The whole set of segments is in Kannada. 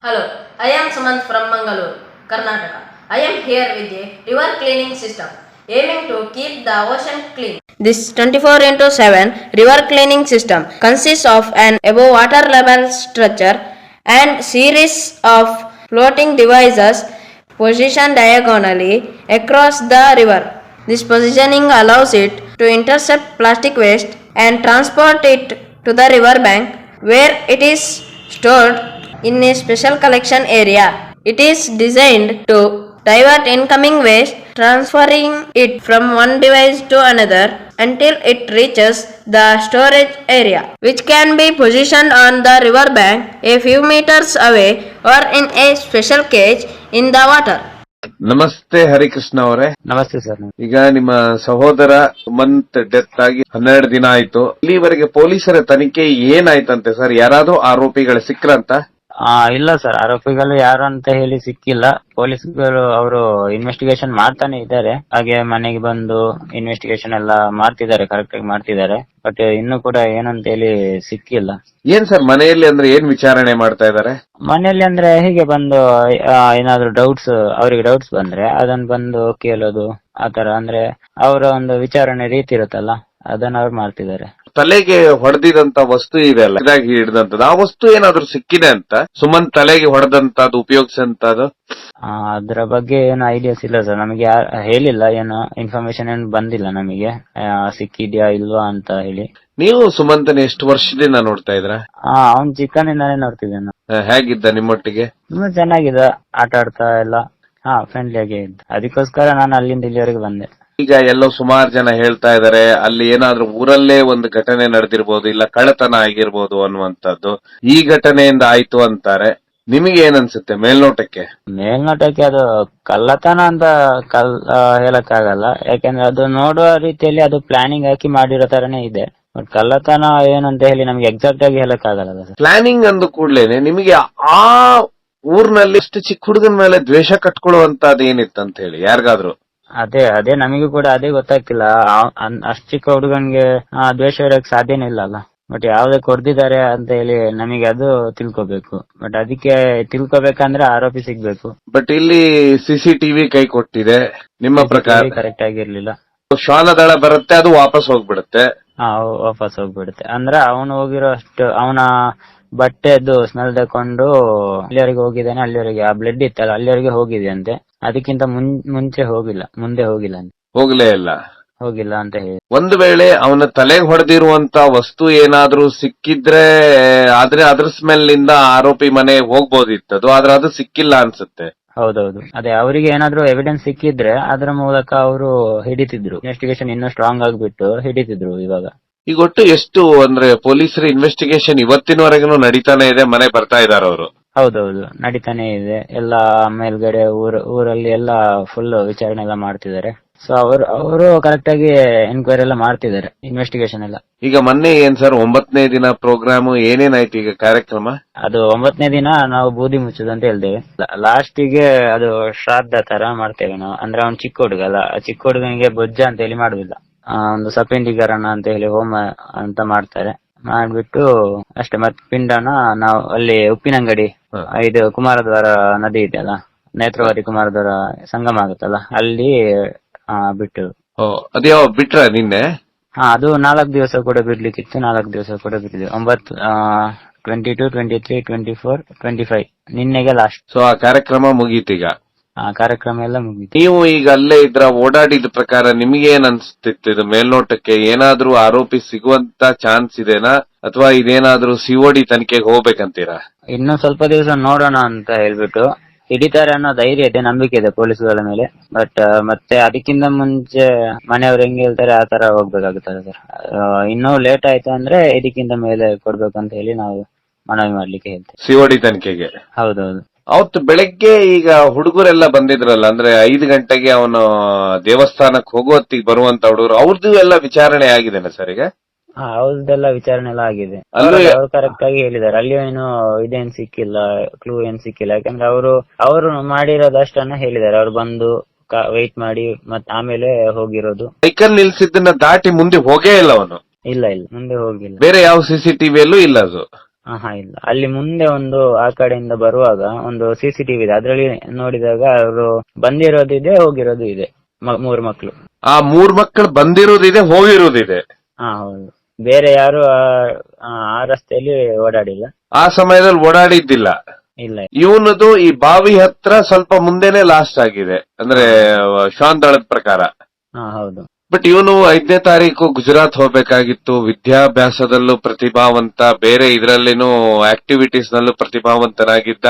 Hello, I am Sumant from Mangalore, Karnataka. I am here with a river cleaning system aiming to keep the ocean clean. This 24 into 7 river cleaning system consists of an above water level structure and series of floating devices positioned diagonally across the river. This positioning allows it to intercept plastic waste and transport it to the river bank where it is stored in a special collection area. It is designed to divert incoming waste, transferring it from one device to another until it reaches the storage area, which can be positioned on the river bank a few meters away or in a special cage in the water. ನಮಸ್ತೆ ಹರಿಕೃಷ್ಣ ಅವರೇ. ನಮಸ್ತೆ ಸರ್. ಈಗ ನಿಮ್ಮ ಸಹೋದರ ಸುಮಂತ್ ಡೆತ್ ಆಗಿ 12 ದಿನ ಆಯ್ತು. ಇಲ್ಲಿವರೆಗೆ ಪೊಲೀಸರ ತನಿಖೆ ಏನಾಯ್ತಂತೆ ಸರ್? ಯಾರಾದ್ರೂ ಆರೋಪಿಗಳು ಸಿಕ್ರಂತ? ಇಲ್ಲ ಸರ್, ಆರೋಪಿಗಳು ಯಾರು ಅಂತ ಹೇಳಿ ಸಿಕ್ಕಿಲ್ಲ. ಪೊಲೀಸ್ಗಳು ಅವರು ಇನ್ವೆಸ್ಟಿಗೇಷನ್ ಮಾಡ್ತಾನೆ ಇದ್ದಾರೆ. ಹಾಗೆ ಮನೆಗೆ ಬಂದು ಇನ್ವೆಸ್ಟಿಗೇಷನ್ ಎಲ್ಲ ಮಾಡ್ತಿದ್ದಾರೆ, ಕರೆಕ್ಟ್ ಆಗಿ ಮಾಡ್ತಿದ್ದಾರೆ. ಬಟ್ ಇನ್ನು ಕೂಡ ಏನಂತ ಹೇಳಿ ಸಿಕ್ಕಿಲ್ಲ. ಏನ್ ಸರ್ ಮನೆಯಲ್ಲಿ ಅಂದ್ರೆ ಏನ್ ವಿಚಾರಣೆ ಮಾಡ್ತಾ ಇದಾರೆ? ಮನೆಯಲ್ಲಿ ಅಂದ್ರೆ ಹೀಗೆ ಬಂದು ಏನಾದ್ರು ಅವರಿಗೆ ಡೌಟ್ಸ್ ಬಂದ್ರೆ ಅದನ್ನ ಬಂದು ಕೇಳೋದು, ಆತರ ಅಂದ್ರೆ ಅವರ ಒಂದು ವಿಚಾರಣೆ ರೀತಿ ಇರುತ್ತಲ್ಲ, ಅದನ್ನ ಅವ್ರು ಮಾಡ್ತಿದ್ದಾರೆ. ತಲೆಗೆ ಹೊಡೆದಿದಂತ ವಸ್ತು ಇದೆಲ್ಲ ಇದಾಗಿ ಹಿಡಿದಂತದ್ದು, ಆ ವಸ್ತು ಏನಾದ್ರು ಸಿಕ್ಕಿದೆ ಅಂತ? ಸುಮಂತ್ ತಲೆಗೆ ಹೊಡೆದಂತದ್ದು ಉಪಯೋಗಿಸಂತದ್ದು ಅದ್ರ ಬಗ್ಗೆ ಏನು ಐಡಿಯಾಸ್ ಇಲ್ಲ ಸರ್, ನಮಗೆ ಹೇಳಿಲ್ಲ, ಏನು ಇನ್ಫಾರ್ಮೇಶನ್ ಏನು ಬಂದಿಲ್ಲ ನಮಗೆ ಸಿಕ್ಕಿದ್ಯಾ ಇಲ್ವಾ ಅಂತ ಹೇಳಿ. ನೀವು ಸುಮಂತನ ಎಷ್ಟು ವರ್ಷದಿಂದ ನೋಡ್ತಾ ಇದ್ರ? ಅವ್ನ್ ಚಿಕ್ಕನಿಂದಾನೇ ನೋಡ್ತಿದ್ದೇನೆ. ಹೇಗಿದ್ದ ನಿಮ್ಮೊಟ್ಟಿಗೆ? ತುಂಬಾ ಚೆನ್ನಾಗಿದ್ದ, ಆಟ ಆಡ್ತಾ ಎಲ್ಲ ಫ್ರೆಂಡ್ಲಿ ಆಗಿ ಇದ್ದ. ಅದಕ್ಕೋಸ್ಕರ ನಾನು ಅಲ್ಲಿಂದ ಇಲ್ಲಿವರೆಗೆ ಬಂದೆ. ಈಗ ಎಲ್ಲೋ ಸುಮಾರು ಜನ ಹೇಳ್ತಾ ಇದಾರೆ ಅಲ್ಲಿ ಏನಾದ್ರೂ ಊರಲ್ಲೇ ಒಂದು ಘಟನೆ ನಡೆದಿರ್ಬೋದು, ಇಲ್ಲ ಕಳ್ಳತನ ಆಗಿರ್ಬೋದು ಅನ್ನುವಂಥದ್ದು. ಈ ಘಟನೆಯಿಂದ ಆಯ್ತು ಅಂತಾರೆ. ನಿಮಗೆ ಏನನ್ಸುತ್ತೆ ಮೇಲ್ನೋಟಕ್ಕೆ? ಅದು ಕಳ್ಳತನ ಅಂತ ಹೇಳಕ್ಕಾಗಲ್ಲ, ಯಾಕಂದ್ರೆ ಅದು ನೋಡುವ ರೀತಿಯಲ್ಲಿ ಅದು ಪ್ಲಾನಿಂಗ್ ಹಾಕಿ ಮಾಡಿರೋ ತರನೇ ಇದೆ. ಬಟ್ ಕಳ್ಳತನ ಏನಂತ ಹೇಳಿ ನಮ್ಗೆ ಎಕ್ಸಾಕ್ಟ್ ಆಗಿ ಹೇಳಕ್ಕಾಗಲ್ಲ. ಪ್ಲಾನಿಂಗ್ ಅಂದ ಕೂಡ್ಲೇನೆ ನಿಮಗೆ ಆ ಊರ್ನಲ್ಲಿ ಎಷ್ಟು ಚಿಕ್ಕ ಹುಡುಗನ ಮೇಲೆ ದ್ವೇಷ ಕಟ್ಕೊಳ್ಳುವಂತದ್ದು ಏನಿತ್ತಂತ ಹೇಳಿ ಯಾರಿಗಾದ್ರು? ಅದೇ ನಮಗೂ ಕೂಡ ಅದೇ ಗೊತ್ತಾಗ್ತಿಲ್ಲ. ಅಷ್ಟ್ ಚಿಕ್ಕ ಹುಡುಗನ್ಗೆ ದ್ವೇಷ ಇರಕ್ ಸಾಧ್ಯನೇ ಇಲ್ಲ ಅಲ್ಲ. ಬಟ್ ಯಾವ್ದಕ್ಕೆ ಹೊಡೆದಿದ್ದಾರೆ ಅಂತ ಹೇಳಿ ನಮಗೆ ಅದು ತಿಳ್ಕೊಬೇಕು. ಬಟ್ ಅದಕ್ಕೆ ತಿಳ್ಕೊಬೇಕಂದ್ರೆ ಆರೋಪಿ ಸಿಗ್ಬೇಕು. ಬಟ್ ಇಲ್ಲಿ ಸಿಸಿಟಿವಿ ಕೈ ಕೊಟ್ಟಿದೆ. ನಿಮ್ಮ ಪ್ರಕಾರ ಕರೆಕ್ಟ್ ಆಗಿರ್ಲಿಲ್ಲ. ಶ್ವಾನದಳ ಬರುತ್ತೆ, ಅದು ವಾಪಸ್ ಹೋಗ್ಬಿಡುತ್ತೆ. ವಾಪಸ್ ಹೋಗ್ಬಿಡುತ್ತೆ. ಅಂದ್ರೆ ಅವನು ಹೋಗಿರೋ ಅಷ್ಟು ಅವನ ಬಟ್ಟೆದ್ದು ಸ್ಮೆಲ್ ತಕೊಂಡು ಅಲ್ಲಿವರೆಗೆ ಹೋಗಿದ್ದಾನೆ. ಅಲ್ಲಿವರೆಗೆ ಆ ಬ್ಲಡ್ ಇತ್ತಲ್ಲ ಅಲ್ಲಿವರೆಗೆ ಹೋಗಿದೆ ಅಂತೆ. ಅದಕ್ಕಿಂತ ಮುಂದೆ ಹೋಗಿಲ್ಲ ಅಂತ. ಹೋಗಿಲ್ಲ ಅಂತ ಹೇಳಿ. ಒಂದು ವೇಳೆ ಅವನ ತಲೆಗೆ ಹೊಡೆದಿರುವಂತ ವಸ್ತು ಏನಾದ್ರೂ ಸಿಕ್ಕಿದ್ರೆ ಆದ್ರೆ ಅದ್ರ ಸ್ಮೆಲ್ ನಿಂದ ಆರೋಪಿ ಮನೆ ಹೋಗ್ಬೋದಿತ್ತದು, ಆದ್ರೆ ಅದು ಸಿಕ್ಕಿಲ್ಲ ಅನ್ಸುತ್ತೆ. ಹೌದೌದು, ಅದೇ ಅವರಿಗೆ ಏನಾದ್ರೂ ಎವಿಡೆನ್ಸ್ ಸಿಕ್ಕಿದ್ರೆ ಅದರ ಮೂಲಕ ಅವರು ಹಿಡಿತಿದ್ರು. ಇನ್ವೆಸ್ಟಿಗೇಷನ್ ಇನ್ನೂ ಸ್ಟ್ರಾಂಗ್ ಆಗ್ಬಿಟ್ಟು ಹಿಡಿತಿದ್ರು. ಇವಾಗ ಈಗ ಒಟ್ಟು ಎಷ್ಟು ಅಂದ್ರೆ ಪೊಲೀಸರ ಇನ್ವೆಸ್ಟಿಗೇಷನ್ ಇವತ್ತಿನವರೆಗೂ ನಡೀತಾನೆ ಇದೆ, ಮನೆ ಬರ್ತಾ ಇದಾರೆ ಅವರು? ಹೌದೌದು, ನಡೀತಾನೆ ಇದೆ. ಎಲ್ಲ ಮೇಲ್ಗಡೆ ಊರಲ್ಲಿ ಎಲ್ಲ ಫುಲ್ ವಿಚಾರಣೆ ಎಲ್ಲ ಮಾಡ್ತಿದ್ದಾರೆ. ಸೊ ಅವರು ಕರೆಕ್ಟ್ ಆಗಿ ಎನ್ಕ್ವೈರಿ ಎಲ್ಲ ಮಾಡ್ತಿದ್ದಾರೆ, ಇನ್ವೆಸ್ಟಿಗೇಷನ್ ಎಲ್ಲ. ಈಗ ಮೊನ್ನೆ ಏನ್ ಸರ್ 9ನೇ ದಿನ ಪ್ರೋಗ್ರಾಮ್ ಏನೇನಾಯ್ತು ಈಗ ಕಾರ್ಯಕ್ರಮ? ಅದು 9ನೇ ದಿನ ನಾವು ಬೂದಿ ಮುಚ್ಚೋದು ಅಂತ ಹೇಳ್ತೇವೆ. ಲಾಸ್ಟಿಗೆ ಅದು ಶ್ರಾದ್ದ ತರ ಮಾಡ್ತೇವೆ ನಾವು. ಅಂದ್ರೆ ಅವ್ನು ಚಿಕ್ಕ ಹುಡುಗ ಅಲ್ಲ, ಚಿಕ್ಕ ಹುಡುಗನಿಗೆ ಬೊಜ್ಜ ಅಂತ ಹೇಳಿ ಮಾಡುದಿಲ್ಲ, ಒಂದು ಸಪೆಂಡೀಕರಣ ಅಂತ ಹೇಳಿ ಹೋಮ ಅಂತ ಮಾಡ್ತಾರೆ. ಮಾಡ್ಬಿಟ್ಟು ಅಷ್ಟೇ. ಮತ್ತೆ ಪಿಂಡನ ನಾವು ಅಲ್ಲಿ ಉಪ್ಪಿನಂಗಡಿ, ಇದು ಕುಮಾರದ್ವಾರ ನದಿ ಇದೆಯಲ್ಲ, ನೇತ್ರಾವತಿ ಕುಮಾರದ್ವಾರ ಸಂಗಮ ಆಗುತ್ತಲ್ಲ, ಅಲ್ಲಿ ಬಿಟ್ಟು. ಅದ್ಯಾವ ಬಿಟ್ರ ನಿನ್ನೆ? ಅದು 4 ದಿವಸ ಕೂಡ ಬಿಡ್ಲಿಕ್ಕಿತ್ತು. 4 ದಿವಸ ಕೂಡ ಬಿಟ್ಟಿದ್ವಿ. 22, 23, 24, 25 ನಿನ್ನೆಗೆ ಲಾಸ್ಟ್. ಸೊ ಆ ಕಾರ್ಯಕ್ರಮ ಮುಗೀತೀಗ? ಕಾರ್ಯಕ್ರಮ ಎಲ್ಲ ಮುಗಿತು. ನೀವು ಈಗ ಅಲ್ಲೇ ಇದ್ರ ಓಡಾಡಿದ ಪ್ರಕಾರ ನಿಮ್ಗೆ ಏನ್ ಅನ್ಸ್ತಿತ್ತು? ಇದು ಮೇಲ್ನೋಟಕ್ಕೆ ಏನಾದ್ರೂ ಆರೋಪಿ ಸಿಗುವಂತ ಚಾನ್ಸ್ ಇದೆನಾ, ಅಥವಾ ಇದೇನಾದ್ರೂ ಸಿಒಡಿ ತನಿಖೆಗೆ ಹೋಗ್ಬೇಕಂತೀರಾ? ಇನ್ನು ಸ್ವಲ್ಪ ದಿವಸ ನೋಡೋಣ ಅಂತ ಹೇಳ್ಬಿಟ್ಟು ಹಿಡಿತಾರೆ ಅನ್ನೋ ಧೈರ್ಯ ಇದೆ, ನಂಬಿಕೆ ಇದೆ ಪೊಲೀಸ್ಗಳ ಮೇಲೆ. ಬಟ್ ಮತ್ತೆ ಅದಕ್ಕಿಂತ ಮುಂಚೆ ಮನೆಯವ್ರು ಹೆಂಗ್ ಹೇಳ್ತಾರೆ ಆ ತರ ಹೋಗ್ಬೇಕಾಗುತ್ತದೆ ಸರ್. ಇನ್ನೂ ಲೇಟ್ ಆಯ್ತು ಅಂದ್ರೆ ಇದಕ್ಕಿಂತ ಮೇಲೆ ಕೊಡ್ಬೇಕು ಅಂತ ಹೇಳಿ ನಾವು ಮನವಿ ಮಾಡ್ಲಿಕ್ಕೆ ಹೇಳ್ತೇವೆ ಸಿಒಡಿ ತನಿಖೆಗೆ. ಹೌದೌದು. ಅವತ್ತು ಬೆಳಗ್ಗೆ ಈಗ ಹುಡುಗರೆಲ್ಲ ಬಂದಿದ್ರಲ್ಲ, ಅಂದ್ರೆ 5 ಗಂಟೆಗೆ ಅವನು ದೇವಸ್ಥಾನಕ್ಕೆ ಹೋಗುವತ್ತಿಗೆ ಬರುವಂತ ಹುಡುಗರು, ಅವ್ರದ್ದು ಎಲ್ಲ ವಿಚಾರಣೆ ಆಗಿದೆನಾ ಸರ್ ಈಗ? ಅವ್ರದ್ದೆಲ್ಲ ವಿಚಾರಣೆ ಎಲ್ಲ ಆಗಿದೆ. ಅವ್ರು ಕರೆಕ್ಟ್ ಆಗಿ ಹೇಳಿದ್ದಾರೆ. ಅಲ್ಲಿ ಏನು ಇದೇನ್ ಸಿಕ್ಕಿಲ್ಲ, ಕ್ಲೂ ಏನ್ ಸಿಕ್ಕಿಲ್ಲ. ಯಾಕಂದ್ರೆ ಅವರು ಮಾಡಿರೋದಷ್ಟನ್ನ ಹೇಳಿದ್ದಾರೆ. ಅವ್ರು ಬಂದು ವೆಯ್ಟ್ ಮಾಡಿ ಮತ್ತೆ ಆಮೇಲೆ ಹೋಗಿರೋದು. ಸೈಕಲ್ ನಿಲ್ಸಿದ್ದನ್ನ ದಾಟಿ ಮುಂದೆ ಹೋಗೇ ಇಲ್ಲ ಅವನು? ಇಲ್ಲ ಮುಂದೆ ಹೋಗಿಲ್ಲ. ಬೇರೆ ಯಾವ ಸಿಸಿಟಿವಿಯಲ್ಲೂ ಇಲ್ಲ ಅದು? ಹಾ ಇಲ್ಲ, ಅಲ್ಲಿ ಮುಂದೆ ಒಂದು ಆ ಕಡೆಯಿಂದ ಬರುವಾಗ ಒಂದು CCTV ಇದೆ, ಅದ್ರಲ್ಲಿ ನೋಡಿದಾಗ ಅವರು ಬಂದಿರೋದಿದೆ ಹೋಗಿರೋದು ಇದೆ, 3 ಮಕ್ಳು. ಆ 3 ಮಕ್ಕಳು ಬಂದಿರುವುದಿದೆ ಹೋಗಿರುವುದಿದೆ. ಹಾ ಹೌದು, ಬೇರೆ ಯಾರು ಆ ರಸ್ತೆಯಲ್ಲಿ ಓಡಾಡಿಲ್ಲ. ಆ ಸಮಯದಲ್ಲಿ ಓಡಾಡಿದ್ದಿಲ್ಲ. ಇಲ್ಲ. ಇವನದು ಈ ಬಾವಿ ಹತ್ರ ಸ್ವಲ್ಪ ಮುಂದೆನೆ ಲಾಸ್ಟ್ ಆಗಿದೆ, ಅಂದ್ರೆ ಶಾಂತಳದ ಪ್ರಕಾರ. ಹಾ ಹೌದು. ಬಟ್ ಇವನು 5ನೇ ತಾರೀಕು ಗುಜರಾತ್ ಹೋಗ್ಬೇಕಾಗಿತ್ತು, ವಿದ್ಯಾಭ್ಯಾಸದಲ್ಲೂ ಪ್ರತಿಭಾವಂತ, ಬೇರೆ ಇದರಲ್ಲಿನೂ ಆಕ್ಟಿವಿಟೀಸ್ ನಲ್ಲೂ ಪ್ರತಿಭಾವಂತನಾಗಿದ್ದ.